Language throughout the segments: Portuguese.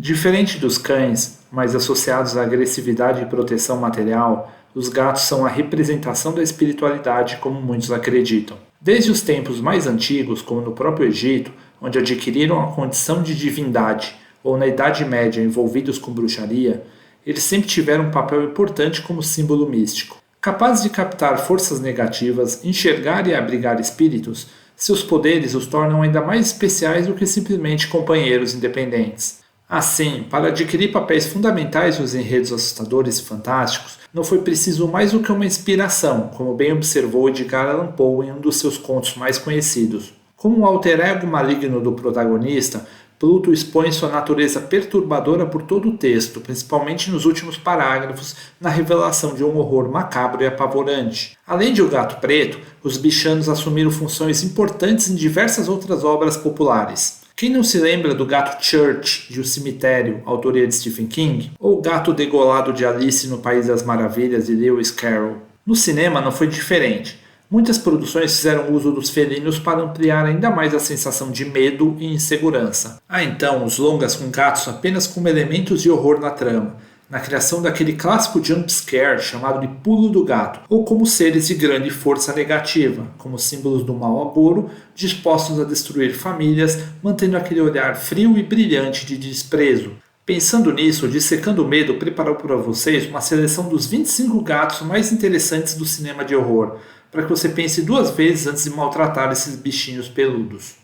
Diferente dos cães, mais associados à agressividade e proteção material, os gatos são a representação da espiritualidade como muitos acreditam. Desde os tempos mais antigos, como no próprio Egito, onde adquiriram a condição de divindade, ou na Idade Média envolvidos com bruxaria, eles sempre tiveram um papel importante como símbolo místico. Capazes de captar forças negativas, enxergar e abrigar espíritos, seus poderes os tornam ainda mais especiais do que simplesmente companheiros independentes. Assim, para adquirir papéis fundamentais nos enredos assustadores e fantásticos, não foi preciso mais do que uma inspiração, como bem observou Edgar Allan Poe em um dos seus contos mais conhecidos. Como um alter ego maligno do protagonista, Pluto expõe sua natureza perturbadora por todo o texto, principalmente nos últimos parágrafos, na revelação de um horror macabro e apavorante. Além de O Gato Preto, os bichanos assumiram funções importantes em diversas outras obras populares. Quem não se lembra do gato Church, de O Cemitério, autoria de Stephen King? Ou o gato degolado de Alice no País das Maravilhas, de Lewis Carroll? No cinema não foi diferente. Muitas produções fizeram uso dos felinos para ampliar ainda mais a sensação de medo e insegurança. Há então os longas com gatos apenas como elementos de horror na trama, na criação daquele clássico jump scare chamado de pulo do gato, ou como seres de grande força negativa, como símbolos do mau agouro, dispostos a destruir famílias, mantendo aquele olhar frio e brilhante de desprezo. Pensando nisso, Dissecando o Medo preparou para vocês uma seleção dos 25 gatos mais interessantes do cinema de horror, para que você pense duas vezes antes de maltratar esses bichinhos peludos.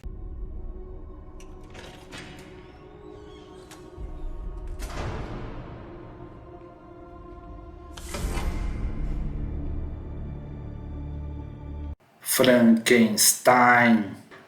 Frankenstein.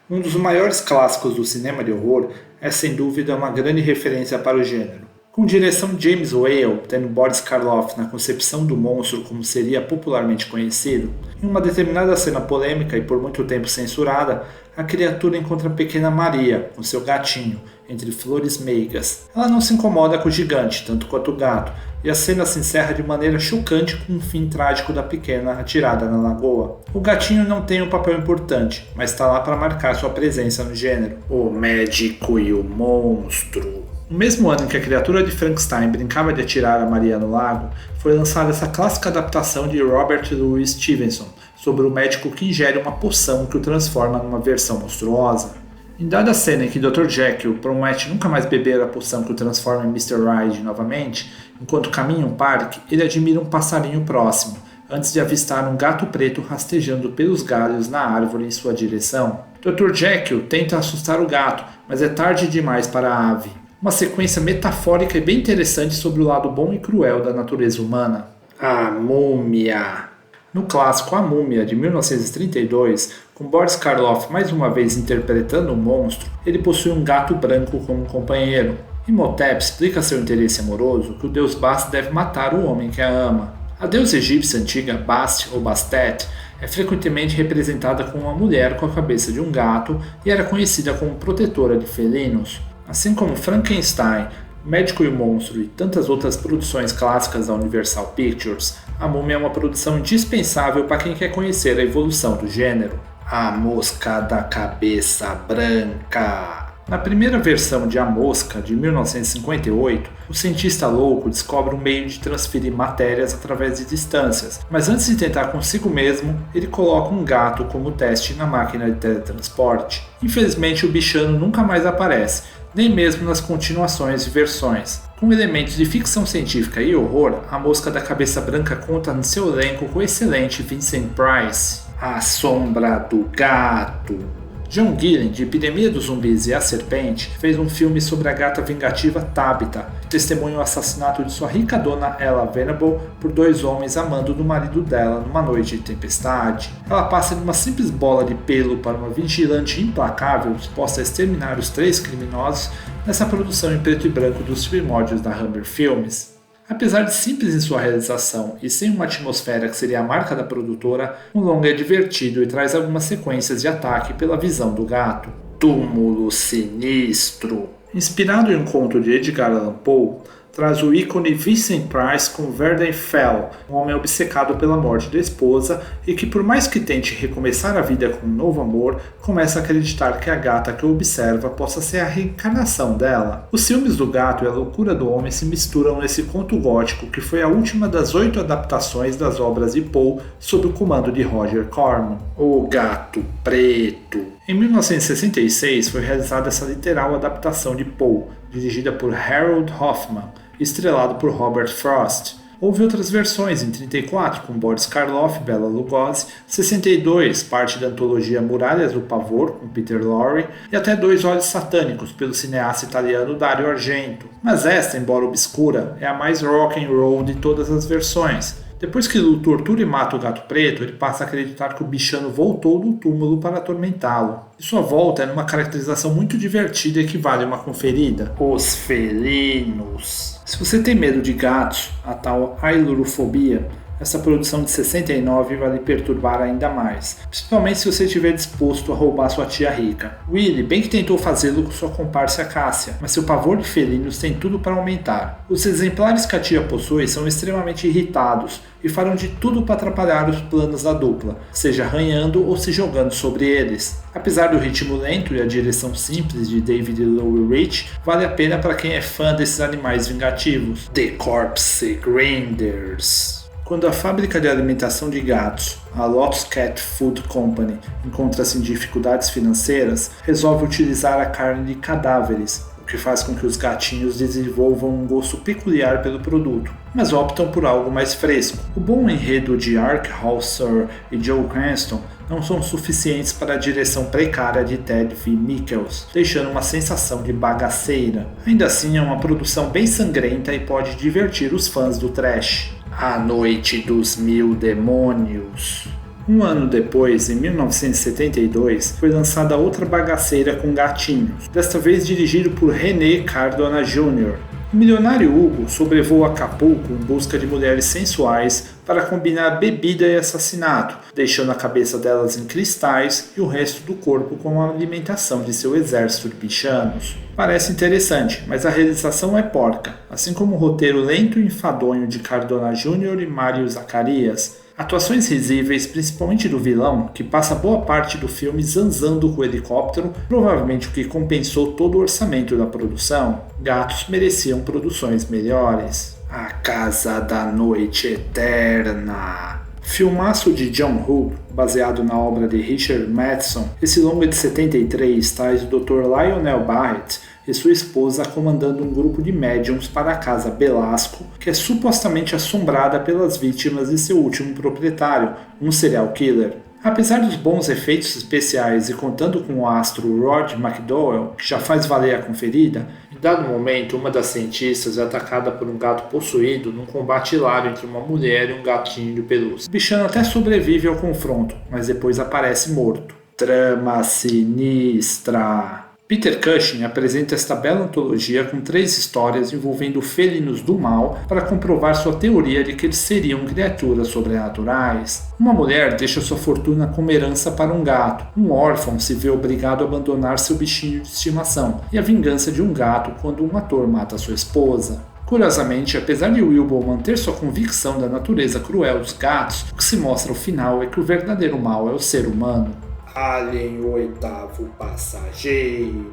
Um dos maiores clássicos do cinema de horror é sem dúvida uma grande referência para o gênero. Com direção de James Whale, tendo Boris Karloff na concepção do monstro como seria popularmente conhecido, em uma determinada cena polêmica e por muito tempo censurada, a criatura encontra a pequena Maria, com seu gatinho, entre flores meigas. Ela não se incomoda com o gigante, tanto quanto o gato, e a cena se encerra de maneira chocante com um fim trágico da pequena atirada na lagoa. O gatinho não tem um papel importante, mas está lá para marcar sua presença no gênero. O médico e o monstro. No mesmo ano em que a criatura de Frankenstein brincava de atirar a Maria no lago, foi lançada essa clássica adaptação de Robert Louis Stevenson sobre o médico que ingere uma poção que o transforma numa versão monstruosa. Em dada cena em que Dr. Jekyll promete nunca mais beber a poção que o transforma em Mr. Hyde novamente, enquanto caminha em um parque, ele admira um passarinho próximo, antes de avistar um gato preto rastejando pelos galhos na árvore em sua direção. Dr. Jekyll tenta assustar o gato, mas é tarde demais para a ave. Uma sequência metafórica e bem interessante sobre o lado bom e cruel da natureza humana. A Múmia. No clássico A Múmia, de 1932, com Boris Karloff mais uma vez interpretando um monstro, ele possui um gato branco como companheiro. Imhotep explica seu interesse amoroso que o deus Bast deve matar o homem que a ama. A deusa egípcia antiga Bast ou Bastet é frequentemente representada como uma mulher com a cabeça de um gato e era conhecida como protetora de felinos. Assim como Frankenstein, Médico e o Monstro e tantas outras produções clássicas da Universal Pictures, A Múmia é uma produção indispensável para quem quer conhecer a evolução do gênero. A Mosca da Cabeça Branca. Na primeira versão de A Mosca, de 1958, o cientista louco descobre um meio de transferir matérias através de distâncias, mas antes de tentar consigo mesmo, ele coloca um gato como teste na máquina de teletransporte. Infelizmente, o bichano nunca mais aparece, nem mesmo nas continuações e versões. Com elementos de ficção científica e horror, A Mosca da Cabeça Branca conta no seu elenco com o excelente Vincent Price. A Sombra do Gato. John Gillen, de Epidemia dos Zumbis e A Serpente, fez um filme sobre a gata vingativa Tabitha, que testemunha o assassinato de sua rica dona Ella Venable por dois homens amando do marido dela numa noite de tempestade. Ela passa de uma simples bola de pelo para uma vigilante implacável disposta a exterminar os três criminosos nessa produção em preto e branco dos primórdios da Hammer Filmes. Apesar de simples em sua realização e sem uma atmosfera que seria a marca da produtora, o longa é divertido e traz algumas sequências de ataque pela visão do gato. Túmulo Sinistro. Inspirado em um conto de Edgar Allan Poe, traz o ícone Vincent Price com Verden Fell, um homem obcecado pela morte da esposa e que, por mais que tente recomeçar a vida com um novo amor, começa a acreditar que a gata que o observa possa ser a reencarnação dela. Os ciúmes do gato e a loucura do homem se misturam nesse conto gótico que foi a última das 8 adaptações das obras de Poe sob o comando de Roger Corman. O Gato Preto. Em 1966 foi realizada essa literal adaptação de Poe, dirigida por Harold Hoffman, estrelado por Robert Frost. Houve outras versões em 34, com Boris Karloff e Bela Lugosi, 62, parte da antologia Muralhas do Pavor, com Peter Lorre, e até Dois Olhos Satânicos, pelo cineasta italiano Dario Argento. Mas esta, embora obscura, é a mais rock and roll de todas as versões. Depois que Lu tortura e mata o Gato Preto, ele passa a acreditar que o bichano voltou do túmulo para atormentá-lo. E sua volta é numa caracterização muito divertida e que vale uma conferida. Os felinos. Se você tem medo de gatos, a tal ailurofobia, essa produção de 69 vai lhe perturbar ainda mais, principalmente se você estiver disposto a roubar sua tia rica. Willie bem que tentou fazê-lo com sua comparsa Cássia, mas seu pavor de felinos tem tudo para aumentar. Os exemplares que a tia possui são extremamente irritados e farão de tudo para atrapalhar os planos da dupla, seja arranhando ou se jogando sobre eles. Apesar do ritmo lento e a direção simples de David Lowery Rich, vale a pena para quem é fã desses animais vingativos. The Corpse Grinders. Quando a fábrica de alimentação de gatos, a Lotus Cat Food Company, encontra-se em dificuldades financeiras, resolve utilizar a carne de cadáveres, o que faz com que os gatinhos desenvolvam um gosto peculiar pelo produto, mas optam por algo mais fresco. O bom enredo de Ark Hall-Sir e Joe Cranston não são suficientes para a direção precária de Ted V. Mikels, deixando uma sensação de bagaceira. Ainda assim, é uma produção bem sangrenta e pode divertir os fãs do trash. A Noite dos Mil Demônios. Um ano depois, em 1972, foi lançada outra bagaceira com gatinhos, desta vez dirigido por René Cardona Jr. O milionário Hugo sobrevoa Acapulco em busca de mulheres sensuais para combinar bebida e assassinato, deixando a cabeça delas em cristais e o resto do corpo com a alimentação de seu exército de bichanos. Parece interessante, mas a realização é porca, assim como o roteiro lento e enfadonho de Cardona Jr. e Mário Zacarias. Atuações risíveis, principalmente do vilão, que passa boa parte do filme zanzando com o helicóptero, provavelmente o que compensou todo o orçamento da produção. Gatos mereciam produções melhores. A Casa da Noite Eterna. Filmaço de John Woo, baseado na obra de Richard Matheson, esse longa de 73 traz o Dr. Lionel Barrett e sua esposa comandando um grupo de médiums para a casa Belasco, que é supostamente assombrada pelas vítimas de seu último proprietário, um serial killer. Apesar dos bons efeitos especiais e contando com o astro Rod McDowell, que já faz valer a conferida, em dado momento uma das cientistas é atacada por um gato possuído num combate hilário entre uma mulher e um gatinho de pelúcia. O bichano até sobrevive ao confronto, mas depois aparece morto. Trama sinistra. Peter Cushing apresenta esta bela antologia com 3 histórias envolvendo felinos do mal para comprovar sua teoria de que eles seriam criaturas sobrenaturais. Uma mulher deixa sua fortuna como herança para um gato. Um órfão se vê obrigado a abandonar seu bichinho de estimação. E a vingança de um gato quando um ator mata sua esposa. Curiosamente, apesar de Wilbur manter sua convicção da natureza cruel dos gatos, o que se mostra ao final é que o verdadeiro mal é o ser humano. Alien, o oitavo passageiro.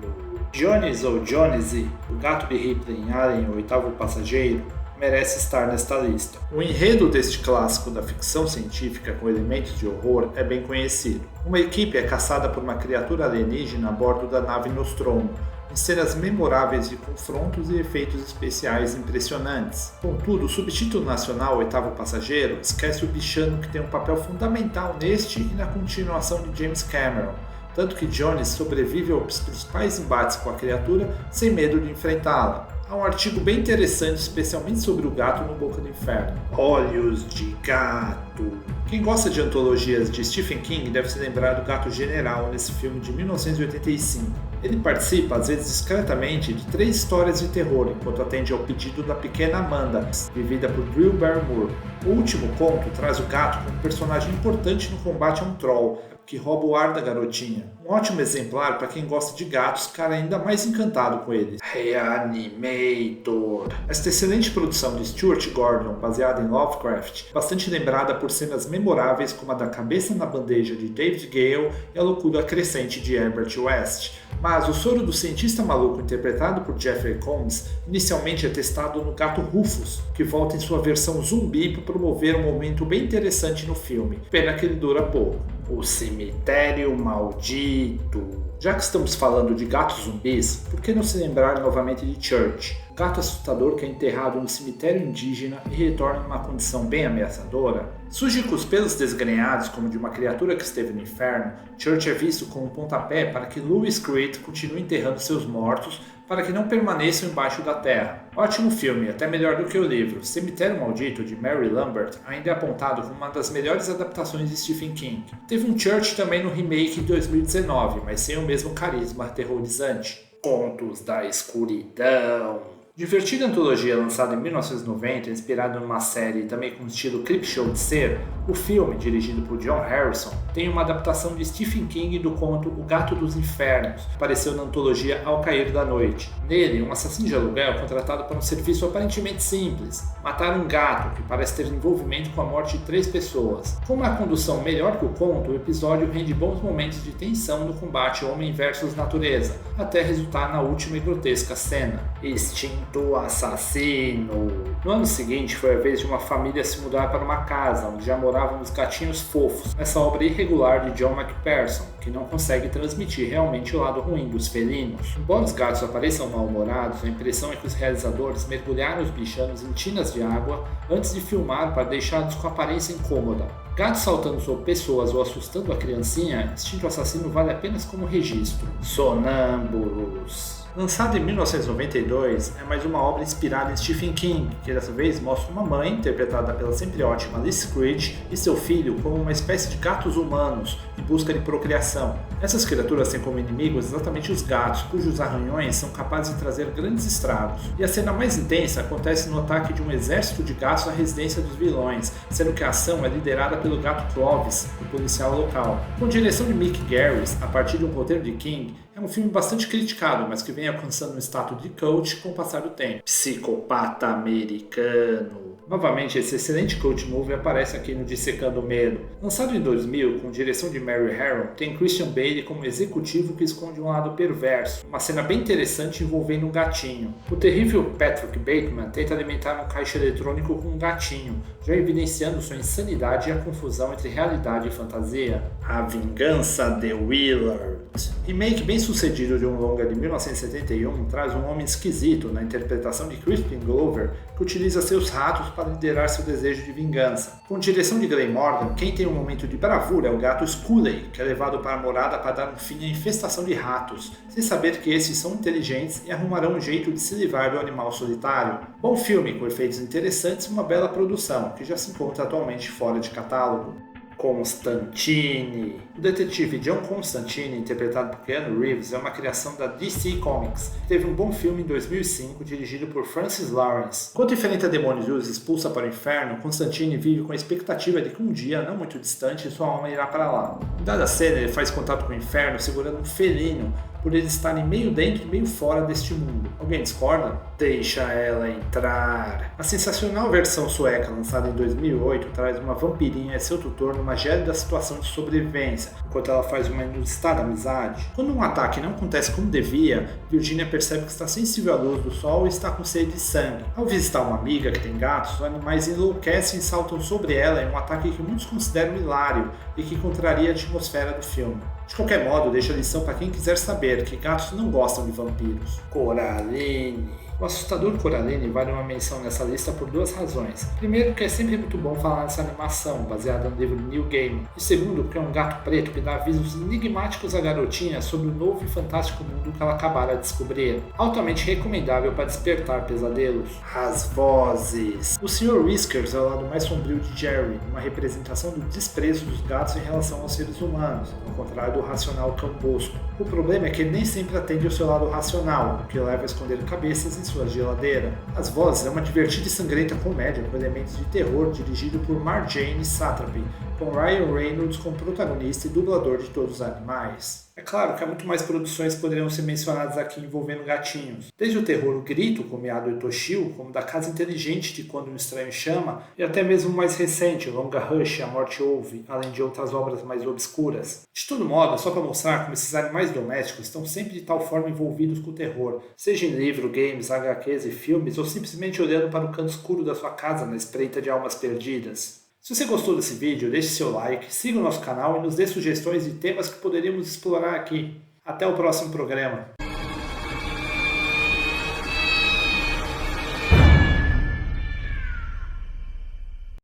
Jones ou Jonesy, o gato de Ripley em Alien, o oitavo passageiro, merece estar nesta lista. O enredo deste clássico da ficção científica com elementos de horror é bem conhecido. Uma equipe é caçada por uma criatura alienígena a bordo da nave Nostromo, em cenas memoráveis de confrontos e efeitos especiais impressionantes. Contudo, o subtítulo nacional Oitavo Passageiro esquece o bichano que tem um papel fundamental neste e na continuação de James Cameron, tanto que Jones sobrevive aos principais embates com a criatura sem medo de enfrentá-la. Há um artigo bem interessante, especialmente sobre o gato no Boca do Inferno. Olhos de Gato. Quem gosta de antologias de Stephen King deve se lembrar do Gato General nesse filme de 1985. Ele participa, às vezes discretamente, de 3 histórias de terror, enquanto atende ao pedido da pequena Amanda, vivida por Drew Barrymore. O último conto traz o gato como personagem importante no combate a um troll, que rouba o ar da garotinha. Um Um ótimo exemplar para quem gosta de gatos ficar ainda mais encantado com eles. Reanimator. Esta excelente produção de Stuart Gordon, baseada em Lovecraft, bastante lembrada por cenas memoráveis como a da cabeça na bandeja de David Gale e a loucura crescente de Herbert West. Mas o soro do cientista maluco interpretado por Jeffrey Combs inicialmente é testado no gato Rufus, que volta em sua versão zumbi para promover um momento bem interessante no filme. Pena que ele dura pouco. O Cemitério Maldito. Já que estamos falando de gatos zumbis, por que não se lembrar novamente de Church, o gato assustador que é enterrado no cemitério indígena e retorna em uma condição bem ameaçadora? Surge com os pelos desgrenhados como de uma criatura que esteve no inferno, Church é visto como um pontapé para que Louis Creed continue enterrando seus mortos para que não permaneçam embaixo da terra. Ótimo filme, até melhor do que o livro. Cemitério Maldito, de Mary Lambert, ainda é apontado como uma das melhores adaptações de Stephen King. Teve um Church também no remake de 2019, mas sem o mesmo carisma aterrorizante. Contos da Escuridão. Divertida antologia lançada em 1990, inspirada numa série também com estilo Creepshow de ser, o filme, dirigido por John Harrison, tem uma adaptação de Stephen King do conto O Gato dos Infernos, que apareceu na antologia Ao Cair da Noite. Nele, um assassino de aluguel contratado para um serviço aparentemente simples, matar um gato que parece ter envolvimento com a morte de 3 pessoas. Com uma condução melhor que o conto, o episódio rende bons momentos de tensão no combate homem versus natureza, até resultar na última e grotesca cena. Instinto assassino. No ano seguinte foi a vez de uma família se mudar para uma casa onde já moravam os gatinhos fofos, essa obra irregular de John McPherson, que não consegue transmitir realmente o lado ruim dos felinos. Embora os gatos apareçam mal-humorados, a impressão é que os realizadores mergulharam os bichanos em tinas de água antes de filmar para deixá-los com aparência incômoda. Gatos saltando sobre pessoas ou assustando a criancinha, Instinto Assassino vale apenas como registro. Sonâmbulos. Lançado em 1992, é mais uma obra inspirada em Stephen King, que dessa vez mostra uma mãe, interpretada pela sempre ótima Alice Creed, e seu filho como uma espécie de gatos humanos, em busca de procriação. Essas criaturas têm como inimigos exatamente os gatos, cujos arranhões são capazes de trazer grandes estragos. E a cena mais intensa acontece no ataque de um exército de gatos à residência dos vilões, sendo que a ação é liderada pelo gato Clovis, o policial local. Com direção de Mick Garris, a partir de um roteiro de King, é um filme bastante criticado, mas que vem alcançando um status de cult com o passar do tempo. Psicopata Americano. Novamente, esse excelente cult movie aparece aqui no Dissecando o Medo. Lançado em 2000, com direção de Mary Harron, tem Christian Bale como executivo que esconde um lado perverso, uma cena bem interessante envolvendo um gatinho. O terrível Patrick Bateman tenta alimentar um caixa eletrônico com um gatinho, já evidenciando sua insanidade e a confusão entre realidade e fantasia. A Vingança de Willard. Remake bem sucedido de um longa de 1971 traz um homem esquisito na interpretação de Crispin Glover que utiliza seus ratos para liderar seu desejo de vingança. Com direção de Glenn Morgan, quem tem um momento de bravura é o gato Scully, que é levado para a morada para dar um fim à infestação de ratos, sem saber que esses são inteligentes e arrumarão um jeito de se livrar do animal solitário. Bom filme com efeitos interessantes e uma bela produção, que já se encontra atualmente fora de catálogo. Constantine. O detetive John Constantine, interpretado por Keanu Reeves, é uma criação da DC Comics. Teve um bom filme em 2005, dirigido por Francis Lawrence. Quando enfrenta demônios e os expulsa para o inferno, Constantine vive com a expectativa de que um dia, não muito distante, sua alma irá para lá. Em dada cena, ele faz contato com o inferno segurando um felino, por eles estarem meio dentro e meio fora deste mundo. Alguém discorda? Deixa ela entrar. A sensacional versão sueca, lançada em 2008, traz uma vampirinha e seu tutor numa gélida situação de sobrevivência, enquanto ela faz uma inusitada amizade. Quando um ataque não acontece como devia, Virginia percebe que está sensível à luz do sol e está com sede de sangue. Ao visitar uma amiga que tem gatos, os animais enlouquecem e saltam sobre ela em um ataque que muitos consideram hilário e que contraria a atmosfera do filme. De qualquer modo, deixo a lição para quem quiser saber que gatos não gostam de vampiros. Coraline. O assustador Coraline vale uma menção nessa lista por 2 razões. Primeiro, porque é sempre muito bom falar nessa animação, baseada no livro Neil Gaiman. E segundo, porque é um gato preto que dá avisos enigmáticos à garotinha sobre o novo e fantástico mundo que ela acabara de descobrir. Altamente recomendável para despertar pesadelos. As vozes. O Sr. Whiskers é o lado mais sombrio de Jerry, uma representação do desprezo dos gatos em relação aos seres humanos, ao contrário do racional Cão Bosco. O problema é que ele nem sempre atende ao seu lado racional, o que leva a esconder cabeças em sua geladeira. As Vozes é uma divertida e sangrenta comédia com elementos de terror dirigido por Marjane Satrapi, com Ryan Reynolds como protagonista e dublador de todos os animais. É claro que há muito mais produções que poderiam ser mencionadas aqui envolvendo gatinhos. Desde o terror O Grito, com Miado e Toshio, como da Casa Inteligente de Quando um Estranho Chama, e até mesmo o mais recente, Longa Rush, A Morte Ouve, além de outras obras mais obscuras. De todo modo, é só para mostrar como esses animais domésticos estão sempre de tal forma envolvidos com o terror, seja em livro, games, HQs e filmes, ou simplesmente olhando para o canto escuro da sua casa na espreita de almas perdidas. Se você gostou desse vídeo, deixe seu like, siga o nosso canal e nos dê sugestões de temas que poderíamos explorar aqui. Até o próximo programa.